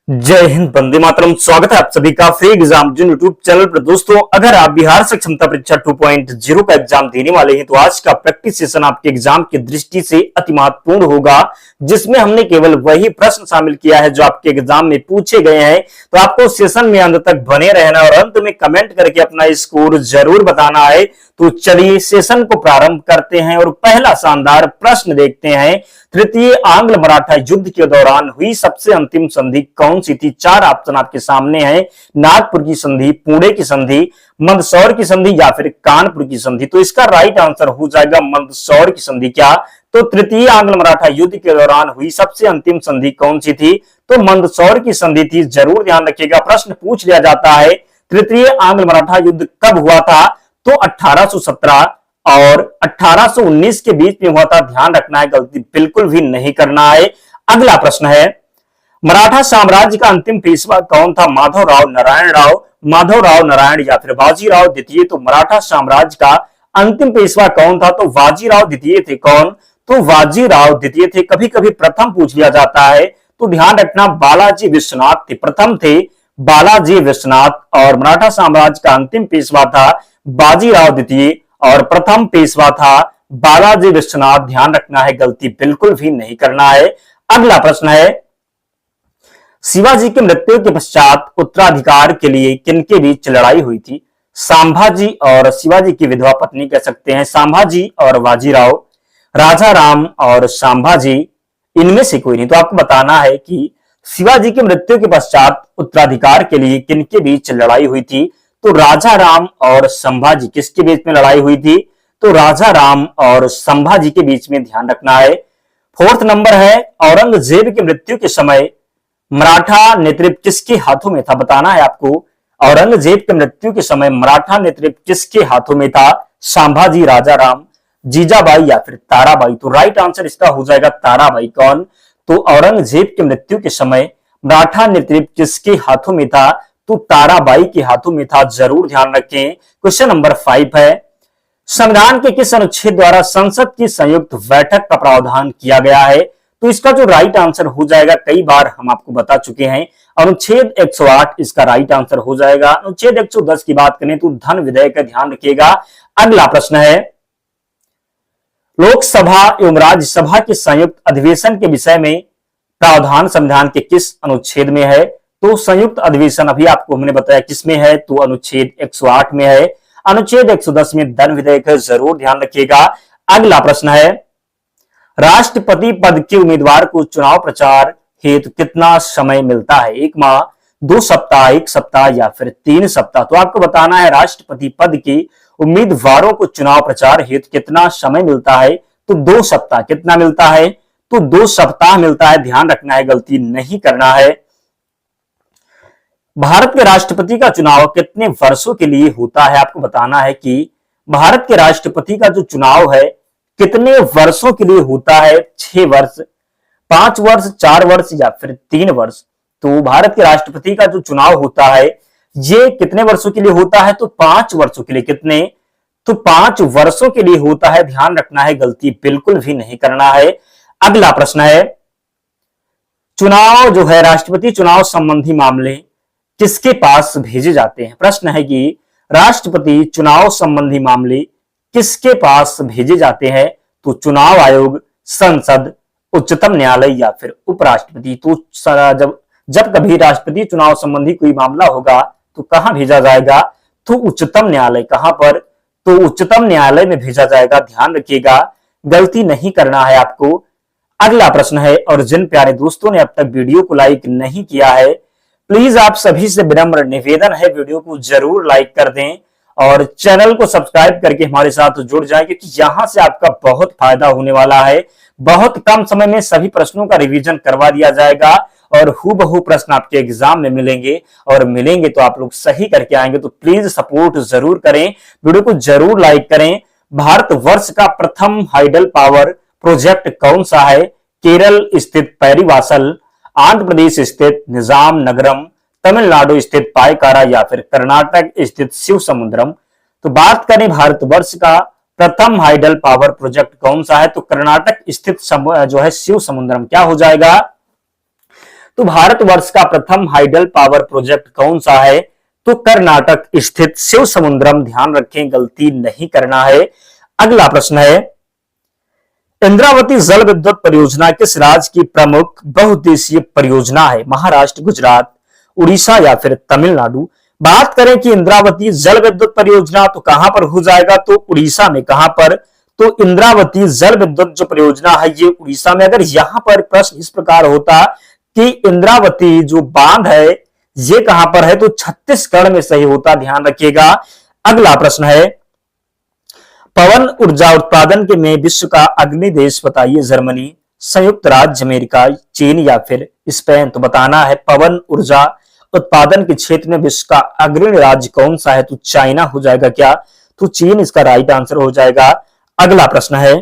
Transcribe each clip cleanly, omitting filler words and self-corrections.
जय हिंद, वंदे मातरम। स्वागत है आप सभी का फ्री एग्जाम जो यूट्यूब चैनल पर। दोस्तों, अगर आप बिहार से क्षमता परीक्षा 2.0 का एग्जाम देने वाले हैं तो आज का प्रैक्टिस सेशन आपके एग्जाम की दृष्टि से अति महत्वपूर्ण होगा, जिसमें हमने केवल वही प्रश्न शामिल किया है जो आपके एग्जाम में पूछे गए हैं। तो आपको सेशन में अंत तक बने रहना और अंत में कमेंट करके अपना स्कोर जरूर बताना है। तो चलिए सेशन को प्रारंभ करते हैं और पहला शानदार प्रश्न देखते हैं। तृतीय आंग्ल मराठा युद्ध के दौरान हुई सबसे अंतिम संधि कौन सी थी? चार ऑप्शन आपके सामने हैं। नागपुर की संधि, पुणे की संधि, मंदसौर की संधि या फिर कानपुर की संधि। तो इसका राइट आंसर हो जाएगा मंदसौर की संधि। क्या? तो तृतीय आंग्ल मराठा युद्ध के दौरान हुई सबसे अंतिम संधि कौन सी थी? तो मंदसौर की संधि थी। जरूर ध्यान रखिएगा, प्रश्न पूछ लिया जाता है तृतीय आंग्ल मराठा युद्ध कब हुआ था? तो 1817 और 1819 के बीच में हुआ था। ध्यान रखना है, गलती बिल्कुल भी नहीं करना है। अगला प्रश्न है, मराठा साम्राज्य का अंतिम पेशवा कौन था? माधवराव नारायण या फिर बाजीराव द्वितीय। तो मराठा साम्राज्य का अंतिम पेशवा कौन था? तो बाजीराव द्वितीय थे। कौन? तो बाजीराव द्वितीय थे। कभी कभी प्रथम पूछ लिया जाता है, तो ध्यान रखना बालाजी विश्वनाथ थे, प्रथम थे बालाजी विश्वनाथ। और मराठा साम्राज्य का अंतिम पेशवा था बाजीराव द्वितीय और प्रथम पेशवा था बालाजी विश्वनाथ। ध्यान रखना है, गलती बिल्कुल भी नहीं करना है। अगला प्रश्न है, शिवाजी की मृत्यु के पश्चात उत्तराधिकार के लिए किनके बीच लड़ाई हुई थी? संभाजी और शिवाजी की विधवा पत्नी कह सकते हैं, संभाजी और बाजीराव, राजा राम और संभाजी, इनमें से कोई नहीं। तो आपको बताना है कि शिवाजी की मृत्यु के पश्चात उत्तराधिकार के लिए किनके बीच लड़ाई हुई थी? तो राजा राम और संभाजी। किसके बीच में लड़ाई हुई थी? तो राजा राम और संभाजी के बीच में। ध्यान रखना है। फोर्थ नंबर है, औरंगजेब की मृत्यु के समय मराठा नेतृत्व किसके हाथों में था? बताना है आपको। औरंगजेब की मृत्यु के समय मराठा नेतृत्व किसके हाथों में था? संभाजी, राजा राम, जीजाबाई या फिर ताराबाई। तो राइट आंसर इसका हो जाएगा ताराबाई। कौन? तो औरंगजेब की मृत्यु के समय मराठा नेतृत्व किसके हाथों में था? तो ताराबाई के हाथों में था। जरूर ध्यान रखें। क्वेश्चन नंबर 5 है, संविधान के किस अनुच्छेद द्वारा संसद की संयुक्त बैठक का प्रावधान किया गया है? तो इसका जो राइट आंसर हो जाएगा, कई बार हम आपको बता चुके हैं, अनुच्छेद 108 इसका राइट आंसर हो जाएगा। अनुच्छेद 110 की बात करें तो धन विधेयक का ध्यान रखिएगा। अगला प्रश्न है, लोकसभा एवं राज्यसभा के संयुक्त अधिवेशन के विषय में प्रावधान संविधान के किस अनुच्छेद में है? तो संयुक्त अधिवेशन अभी आपको हमने बताया किसमें है, तो अनुच्छेद 108 में है। अनुच्छेद 110 में धन विधेयक है। जरूर ध्यान रखिएगा। अगला प्रश्न है, राष्ट्रपति पद के उम्मीदवार को चुनाव प्रचार हेतु कितना समय मिलता है? 1 माह, 2 सप्ताह, 1 सप्ताह या फिर 3 सप्ताह। तो आपको बताना है राष्ट्रपति पद के उम्मीदवारों को चुनाव प्रचार हेतु कितना समय मिलता है? तो 2 सप्ताह। कितना मिलता है? तो 2 सप्ताह मिलता है। ध्यान रखना है, गलती नहीं करना है। भारत के राष्ट्रपति का चुनाव कितने वर्षों के लिए होता है? आपको बताना है कि भारत के राष्ट्रपति का जो चुनाव है कितने वर्षों के लिए होता है? 6 वर्ष, 5 वर्ष, 4 वर्ष या फिर 3 वर्ष। तो भारत के राष्ट्रपति का जो चुनाव होता है ये कितने वर्षों के लिए होता है? तो 5 वर्षों के लिए। कितने? तो 5 वर्षों के लिए होता है। ध्यान रखना है, गलती बिल्कुल भी नहीं करना है। अगला प्रश्न है, चुनाव जो है राष्ट्रपति चुनाव संबंधी मामले किसके पास भेजे जाते हैं? प्रश्न है कि राष्ट्रपति चुनाव संबंधी मामले किसके पास भेजे जाते हैं? तो चुनाव आयोग, संसद, उच्चतम न्यायालय या फिर उपराष्ट्रपति। तो जब कभी राष्ट्रपति चुनाव संबंधी कोई मामला होगा तो कहां भेजा जाएगा? तो उच्चतम न्यायालय। कहां पर? तो उच्चतम न्यायालय में भेजा जाएगा। ध्यान रखिएगा, गलती नहीं करना है आपको। अगला प्रश्न है, और जिन प्यारे दोस्तों ने अब तक वीडियो को लाइक नहीं किया है, प्लीज आप सभी से विनम्र निवेदन है वीडियो को जरूर लाइक कर दें और चैनल को सब्सक्राइब करके हमारे साथ जुड़ जाएं, क्योंकि यहां से आपका बहुत फायदा होने वाला है। बहुत कम समय में सभी प्रश्नों का रिवीजन करवा दिया जाएगा और हूबहू प्रश्न आपके एग्जाम में मिलेंगे, और मिलेंगे तो आप लोग सही करके आएंगे। तो प्लीज सपोर्ट जरूर करें, वीडियो को जरूर लाइक करें। भारतवर्ष का प्रथम हाइडल पावर प्रोजेक्ट कौन सा है? केरल स्थित पैरीवासल, आंध्र प्रदेश स्थित निजाम नगरम, तमिलनाडु स्थित पायकारा या फिर कर्नाटक स्थित शिव समुद्रम। तो बात करें भारतवर्ष का प्रथम हाइडल पावर प्रोजेक्ट कौन सा है? तो कर्नाटक स्थित जो है शिव समुद्रम। क्या हो जाएगा? तो भारतवर्ष का प्रथम हाइडल पावर प्रोजेक्ट कौन सा है? तो कर्नाटक स्थित शिव समुद्रम। ध्यान रखें, गलती नहीं करना है। अगला प्रश्न है, इंद्रावती जल विद्युत परियोजना किस राज्य की प्रमुख बहुउद्देशीय परियोजना है? महाराष्ट्र, गुजरात, उड़ीसा या फिर तमिलनाडु। बात करें कि इंद्रावती जल विद्युत परियोजना तो कहां पर हो जाएगा? तो उड़ीसा में। कहां पर? तो इंद्रावती जल विद्युत जो परियोजना है ये उड़ीसा में। अगर यहां पर प्रश्न इस प्रकार होता कि इंद्रावती जो बांध है ये कहां पर है, तो छत्तीसगढ़ में सही होता। ध्यान रखिएगा। अगला प्रश्न है, पवन ऊर्जा उत्पादन के में विश्व का अग्रणी देश बताइए। जर्मनी, संयुक्त राज्य अमेरिका, चीन या फिर स्पेन। तो बताना है पवन ऊर्जा उत्पादन के क्षेत्र में विश्व का अग्रणी राज्य कौन सा है? तो चाइना हो जाएगा क्या? तो चीन इसका राइट आंसर हो जाएगा। अगला प्रश्न है,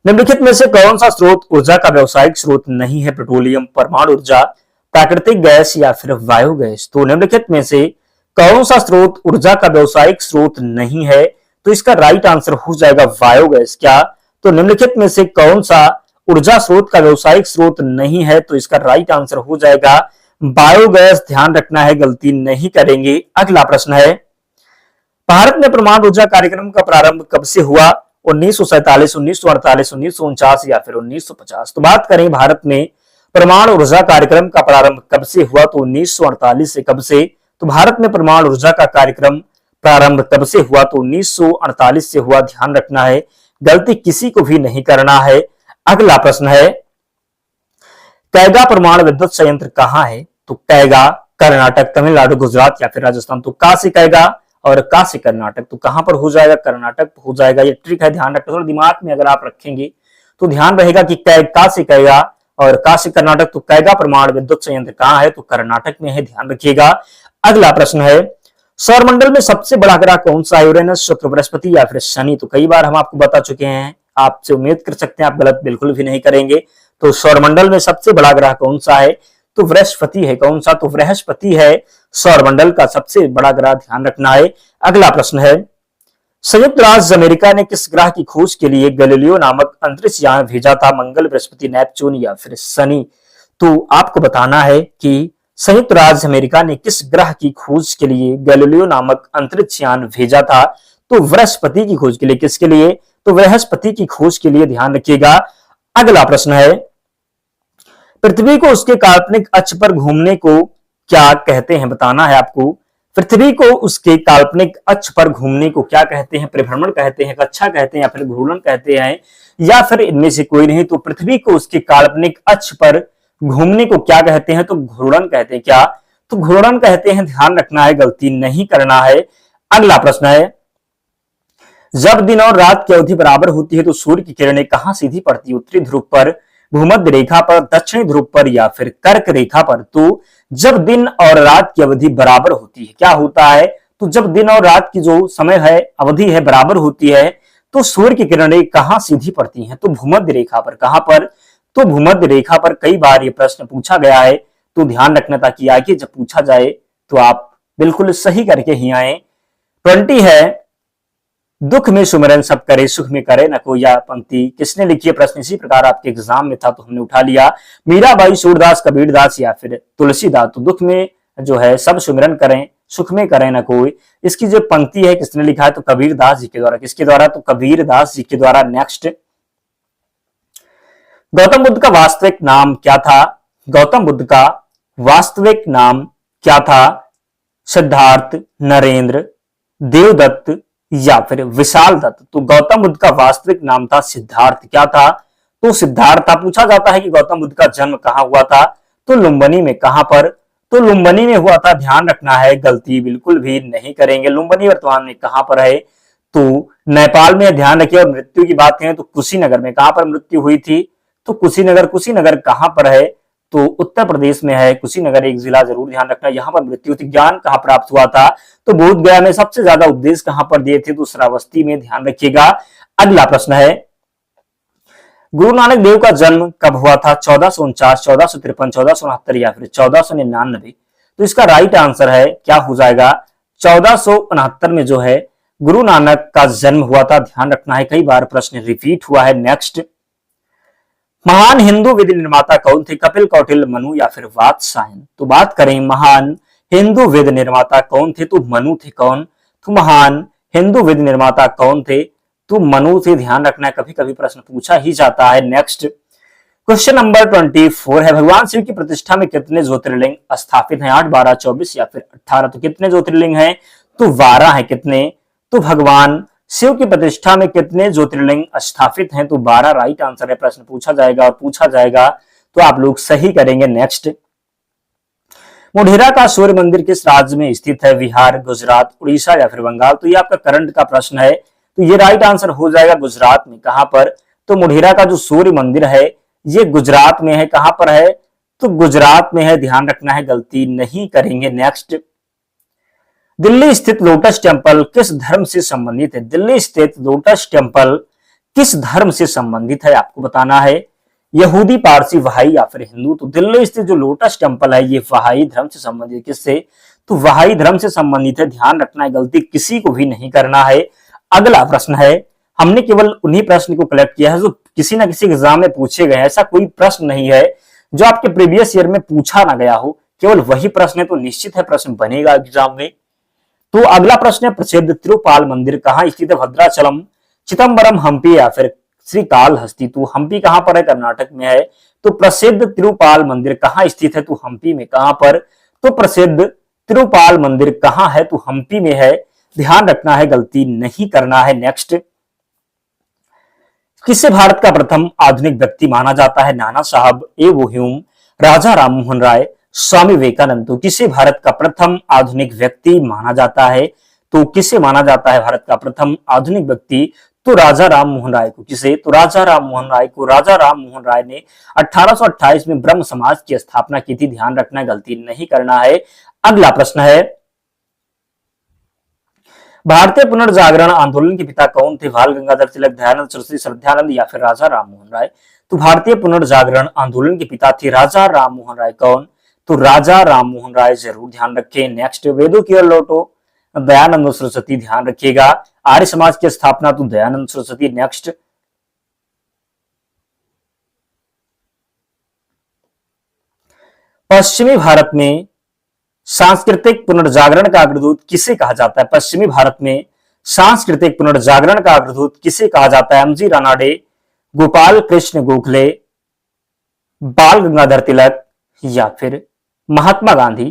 निम्नलिखित में से कौन सा स्रोत ऊर्जा का व्यवसायिक स्रोत नहीं है? पेट्रोलियम, परमाणु ऊर्जा, प्राकृतिक गैस या फिर बायोगैस। तो निम्नलिखित में से कौन सा स्रोत ऊर्जा का व्यवसायिक स्रोत नहीं है? तो इसका राइट आंसर हो जाएगा बायोगैस। क्या? तो निम्नलिखित में से कौन सा ऊर्जा स्रोत का व्यवसायिक स्रोत नहीं है? तो इसका राइट आंसर हो जाएगा बायोगैस। ध्यान रखना है, गलती नहीं करेंगे। अगला प्रश्न है, भारत में परमाणु ऊर्जा कार्यक्रम का प्रारंभ कब से हुआ? 1947, 1948, 1949 या फिर 1950। तो बात करें भारत में परमाणु ऊर्जा कार्यक्रम का प्रारंभ कब से हुआ? तो 1948 से। कब से? तो भारत में परमाणु ऊर्जा का कार्यक्रम प्रारंभ कब से हुआ? तो 1948 से हुआ। ध्यान रखना है, गलती किसी को भी नहीं करना है। अगला प्रश्न है, कैगा परमाणु विद्युत संयंत्र कहां है? तो कैगा कर्नाटक, तमिलनाडु, गुजरात या फिर राजस्थान। तो का से कैगा और का से कर्नाटक। तो कहां पर हो जाएगा? कर्नाटक हो जाएगा। ये ट्रिक है, ध्यान रखना। थोड़ा दिमाग में अगर आप रखेंगे तो ध्यान रहेगा कि का से कैगा और का से कर्नाटक। तो कैगा परमाणु विद्युत संयंत्र कहां है? तो कर्नाटक में है। ध्यान रखिएगा। अगला प्रश्न है, सौरमंडल में सबसे बड़ा ग्रह कौन सा है? यूरेनस, शुक्र, बृहस्पति या फिर शनि। तो कई बार हम आपको बता चुके हैं, आपसे उम्मीद कर सकते हैं आप गलत बिल्कुल भी नहीं करेंगे। तो सौरमंडल में सबसे बड़ा ग्रह कौन सा है? तो बृहस्पति है। कौन सा? तो बृहस्पति है सौरमंडल का सबसे बड़ा ग्रह। ध्यान रखना है। अगला प्रश्न है, संयुक्त राज्य अमेरिका ने किस ग्रह की खोज के लिए गैलीलियो नामक अंतरिक्ष यान भेजा था? मंगल, बृहस्पति, नेपच्यून या फिर शनि। तो आपको बताना है कि संयुक्त राज्य अमेरिका ने किस ग्रह की खोज के लिए गैलीलियो नामक अंतरिक्ष यान भेजा था? तो बृहस्पति की खोज के लिए। किसके लिए? तो बृहस्पति की खोज के लिए। ध्यान रखिएगा। अगला प्रश्न है, पृथ्वी को उसके काल्पनिक अक्ष पर घूमने को क्या कहते हैं? बताना है आपको। पृथ्वी को उसके काल्पनिक अक्ष पर घूमने को क्या कहते हैं? परिभ्रमण कहते हैं, कक्षा कहते हैं या फिर घूर्णन कहते हैं या फिर इनमें से कोई नहीं। तो पृथ्वी को उसके काल्पनिक अक्ष पर घूमने को क्या कहते हैं? तो घूर्णन कहते हैं। क्या? तो घूर्णन कहते हैं। ध्यान रखना है, गलती नहीं करना है। अगला प्रश्न है, जब दिन और रात की अवधि बराबर होती है तो सूर्य की किरणें कहां सीधी पड़ती है? उत्तरी ध्रुव पर, भूमध्य रेखा पर, दक्षिणी ध्रुव पर या फिर कर्क रेखा पर। तो जब दिन और रात की अवधि बराबर होती है, क्या होता है? तो जब दिन और रात की जो समय है, अवधि है, बराबर होती है तो सूर्य की किरणें कहां सीधी पड़ती हैं? तो भूमध्य रेखा पर। कहां पर? तो भूमध्य रेखा पर। कई बार ये प्रश्न पूछा गया है, तो ध्यान रखना ताकि आगे जब पूछा जाए तो आप बिल्कुल सही करके ही आए। 20 है, दुख में सुमिरन सब करे, सुख में करे न कोई। यह पंक्ति किसने लिखी है? प्रश्न इसी प्रकार आपके एग्जाम में था तो हमने उठा लिया। मीराबाई, सूरदास, कबीरदास या फिर तुलसीदास। तो दुख में जो है सब सुमिरन करें, सुख में करें न कोई। इसकी जो पंक्ति है किसने लिखा है? तो कबीरदास जी के द्वारा। किसके द्वारा? तो कबीरदास जी के द्वारा। नेक्स्ट, गौतम बुद्ध का वास्तविक नाम क्या था? गौतम बुद्ध का वास्तविक नाम क्या था? सिद्धार्थ, नरेंद्र, देवदत्त या फिर विशाल दत्त। तो गौतम बुद्ध का वास्तविक नाम था सिद्धार्थ। क्या था? तो सिद्धार्थ था। पूछा जाता है कि गौतम बुद्ध का जन्म कहां हुआ था? तो लुम्बिनी में। कहां पर? तो लुम्बिनी में हुआ था। ध्यान रखना है, गलती बिल्कुल भी नहीं करेंगे। लुम्बिनी वर्तमान में कहां पर है? तो नेपाल में। ध्यान रखिए। और मृत्यु की बात करें तो कुशीनगर में। कहां पर मृत्यु हुई थी? तो कुशीनगर। कुशीनगर कहां पर है? तो उत्तर प्रदेश में है। कुशीनगर एक जिला, जरूर ध्यान रखना। यहां पर मृत्यु थी। ज्ञान कहां प्राप्त हुआ था? तो बोध गया में। सबसे ज्यादा उपदेश कहां पर दिए थे? तो श्रावस्ती में। ध्यान रखिएगा। अगला प्रश्न है, गुरु नानक देव का जन्म कब हुआ था? 1449, 1453, 1469 या फिर 1499। तो इसका राइट आंसर है, क्या हो जाएगा? 1469 में जो है गुरु नानक का जन्म हुआ था। ध्यान रखना है, कई बार प्रश्न रिपीट हुआ है। नेक्स्ट, महान हिंदू विधि निर्माता कौन थे? कपिल, कौटिल्य, मनु या फिर वात्स्यायन? तो बात करें महान हिंदू वेद निर्माता कौन थे, तो मनु थे। कौन? तो महान हिंदू वेद निर्माता कौन थे? तो मनु थे। ध्यान रखना है, कभी कभी प्रश्न पूछा ही जाता है। नेक्स्ट क्वेश्चन नंबर 24 है, भगवान शिव की प्रतिष्ठा में कितने ज्योतिर्लिंग स्थापित हैं? 8, 12, 24 या फिर 18? तो कितने ज्योतिर्लिंग हैं? तो 12 है। कितने? तो भगवान शिव की प्रतिष्ठा में कितने ज्योतिर्लिंग स्थापित हैं? तो 12 राइट आंसर है। प्रश्न पूछा जाएगा और पूछा जाएगा तो आप लोग सही करेंगे। नेक्स्ट, मोढेरा का सूर्य मंदिर किस राज्य में स्थित है? बिहार, गुजरात, उड़ीसा या फिर बंगाल? तो ये आपका करंट का प्रश्न है, तो ये राइट आंसर हो जाएगा गुजरात में। कहां पर? तो मोढेरा का जो सूर्य मंदिर है ये गुजरात में है। कहां पर है? तो गुजरात में है। ध्यान रखना है, गलती नहीं करेंगे। नेक्स्ट, दिल्ली स्थित लोटस टेम्पल किस धर्म से संबंधित है? दिल्ली स्थित लोटस टेम्पल किस धर्म से संबंधित है? आपको बताना है, यहूदी, पारसी, वहाई या फिर हिंदू? तो दिल्ली स्थित जो लोटस टेम्पल है ये वहाई धर्म से संबंधित। किससे? तो वहाई धर्म से संबंधित है। ध्यान रखना है, गलती किसी को भी नहीं करना है। अगला प्रश्न है, हमने केवल उन्हीं प्रश्न को कलेक्ट किया है जो किसी ना किसी एग्जाम में पूछे गए। ऐसा कोई प्रश्न नहीं है जो आपके प्रीवियस ईयर में पूछा ना गया हो, केवल वही प्रश्न है, तो निश्चित है प्रश्न बनेगा एग्जाम में। तो अगला प्रश्न है, प्रसिद्ध तिरुपाल मंदिर कहाँ स्थित है? भद्राचलम, चिदम्बरम, हम्पी या फिर श्रीकालहस्ती? तो हम्पी कहां पर है? कर्नाटक में है। तो प्रसिद्ध तिरुपाल मंदिर कहाँ स्थित है? तो हम्पी में। कहां पर? तो प्रसिद्ध तिरुपाल मंदिर कहां है? तो हम्पी में है। ध्यान रखना है, गलती नहीं करना है। नेक्स्ट, किसे भारत का प्रथम आधुनिक व्यक्ति माना जाता है? नाना साहब, ए वो ह्यूम, राजा राममोहन राय, स्वामी विवेकानंद? तो किसे भारत का प्रथम आधुनिक व्यक्ति माना जाता है? तो किसे माना जाता है भारत का प्रथम आधुनिक व्यक्ति? तो राजा राममोहन राय को। किसे? तो राजा राममोहन राय को। राजा राममोहन राय ने 1828 में ब्रह्म समाज की स्थापना की थी। ध्यान रखना है, गलती नहीं करना है। अगला प्रश्न है, भारतीय पुनर्जागरण आंदोलन के पिता कौन थे? बाल गंगाधर तिलक, दयानंद सरस्वती, श्रद्धानंद या फिर राजा राममोहन राय? तो भारतीय पुनर्जागरण आंदोलन के पिता थे राजा राममोहन राय। कौन? तो राजा राममोहन राय। जरूर ध्यान रखें। नेक्स्ट, वेदों की ओर लौटो, दयानंद सरस्वती। ध्यान रखिएगा, आर्य समाज की स्थापना तो दयानंद सरस्वती। नेक्स्ट, पश्चिमी भारत में सांस्कृतिक पुनर्जागरण का अग्रदूत किसे कहा जाता है? पश्चिमी भारत में सांस्कृतिक पुनर्जागरण का अग्रदूत किसे कहा जाता है? एमजी रानाडे, गोपाल कृष्ण गोखले, बाल गंगाधर तिलक या फिर महात्मा गांधी?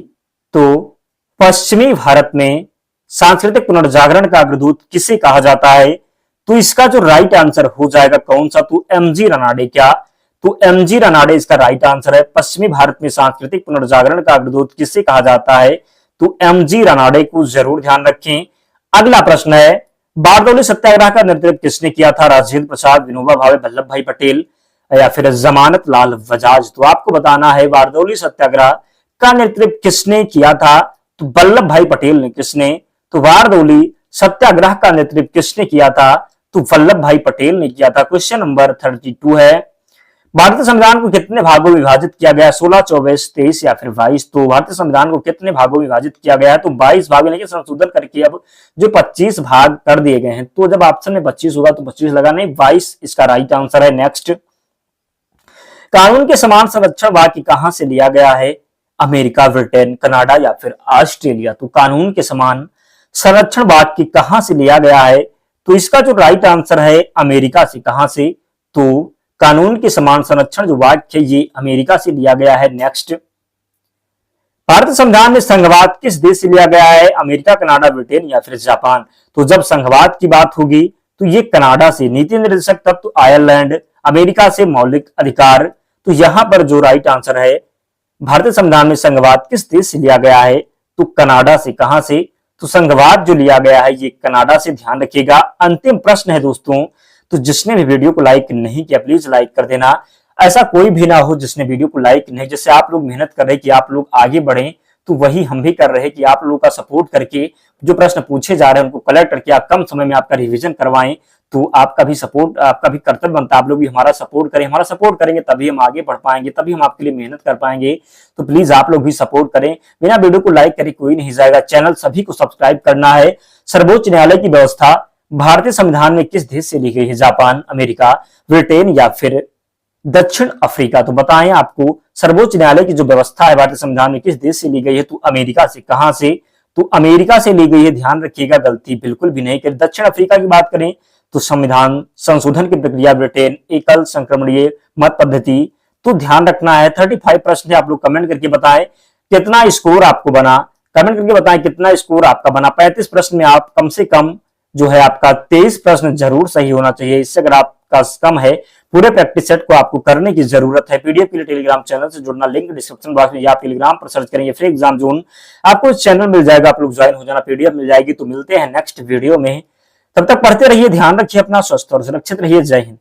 तो पश्चिमी भारत में सांस्कृतिक पुनर्जागरण का अग्रदूत किसे कहा जाता है? तो इसका जो राइट आंसर हो जाएगा कौन सा? तो एमजी रानाडे। क्या? तो एमजी रानाडे इसका राइट आंसर है। पश्चिमी भारत में सांस्कृतिक पुनर्जागरण का अग्रदूत किसे कहा जाता है? तो एमजी रानाडे को। जरूर ध्यान रखें। अगला प्रश्न है, बारदौली सत्याग्रह का नेतृत्व किसने किया था? राजेंद्र प्रसाद, विनोबा भावे, वल्लभ भाई पटेल या फिर जमानत लाल बजाज? तो आपको बताना है, बारदौली सत्याग्रह का नेतृत्व किसने किया था? तो वल्लभ भाई पटेल ने। किसने? तो बारदौली सत्याग्रह का नेतृत्व किसने किया था? तो वल्लभ भाई पटेल ने किया था। क्वेश्चन नंबर 32 है, भारतीय संविधान को कितने भागों में विभाजित किया गया? 16, 24, 23 या फिर 22? तो भारतीय संविधान को कितने भागों में विभाजित किया गया है? तो 22 भाग, लेकिन संशोधन करके अब जो 25 भाग कर दिए गए हैं। तो जब ऑप्शन में 25 होगा तो 25 लगाने, 22 इसका राइट आंसर है। नेक्स्ट, कानून के समान संरक्षण वाक्य कहां से लिया गया है? अमेरिका, ब्रिटेन, कनाडा या फिर ऑस्ट्रेलिया? तो कानून के समान संरक्षण वाक्य कहां से लिया गया है? तो इसका जो राइट आंसर है अमेरिका से। कहां से? तो कानून के समान संरक्षण जो वाक्य ये अमेरिका से लिया गया है। नेक्स्ट, भारतीय संविधान में संघवाद किस देश से लिया गया है? अमेरिका, कनाडा, ब्रिटेन या फिर जापान? तो जब संघवाद की बात होगी तो ये कनाडा से। नीति निर्देशक तत्व आयरलैंड, अमेरिका से मौलिक अधिकार। तो यहां पर जो राइट आंसर है, भारतीय संविधान में संघवाद किस देश से लिया गया है? तो कनाडा से। कहां से? तो संघवाद जो लिया गया है ये कनाडा से। ध्यान रखिएगा। अंतिम प्रश्न है दोस्तों, तो जिसने भी वीडियो को लाइक नहीं किया प्लीज लाइक कर देना। ऐसा कोई भी ना हो जिसने वीडियो को लाइक नहीं, जैसे आप लोग मेहनत कर रहे हैं कि आप लोग आगे बढ़ें, तो वही हम भी कर रहे हैं कि आप लोगों का सपोर्ट करके जो प्रश्न पूछे जा रहे हैं उनको कलेक्ट करके आप कम समय में आपका रिवीजन करवाएं। तो आपका भी सपोर्ट, आपका भी कर्तव्य बनता है, आप लोग भी हमारा सपोर्ट करें। हमारा सपोर्ट करेंगे तभी हम आगे बढ़ पाएंगे, तभी हम आपके लिए मेहनत कर पाएंगे। तो प्लीज आप लोग भी सपोर्ट करें। बिना वीडियो को लाइक करे कोई नहीं जाएगा। चैनल सभी को सब्सक्राइब करना है। सर्वोच्च न्यायालय की व्यवस्था भारतीय संविधान में किस देश से ली गई है? जापान, अमेरिका, ब्रिटेन या फिर दक्षिण अफ्रीका। तो बताएं आपको सर्वोच्च न्यायालय की जो व्यवस्था है भारतीय संविधान में किस देश से ली गई है? तो अमेरिका से। कहां से? तो अमेरिका से ली गई है। ध्यान रखिएगा, गलती बिल्कुल भी नहीं करें। दक्षिण अफ्रीका की बात करें तो संविधान संशोधन की प्रक्रिया ब्रिटेन, एकल संक्रमणीय मत पद्धति। तो ध्यान रखना है। 35 प्रश्न है, आप लोग कमेंट करके बताएं कितना स्कोर आपको बना। कमेंट करके बताएं कितना स्कोर आपका बना। 35 प्रश्न में आप कम से कम जो है आपका 23 प्रश्न जरूर सही होना चाहिए। इससे अगर आपका कम है, पूरे प्रैक्टिस सेट को आपको करने की जरूरत है। पीडीएफ के लिए टेलीग्राम चैनल से जुड़ना, लिंक डिस्क्रिप्शन बॉक्स में, या आप टेलीग्राम पर सर्च करेंगे फ्री एग्जाम जोन, आपको चैनल मिल जाएगा, आप लोग ज्वाइन हो जाना, पीडीएफ मिल जाएगी। तो मिलते हैं नेक्स्ट वीडियो में, तब तक पढ़ते रहिए, ध्यान रखिए अपना, स्वस्थ और सुरक्षित रहिए। जय हिंद।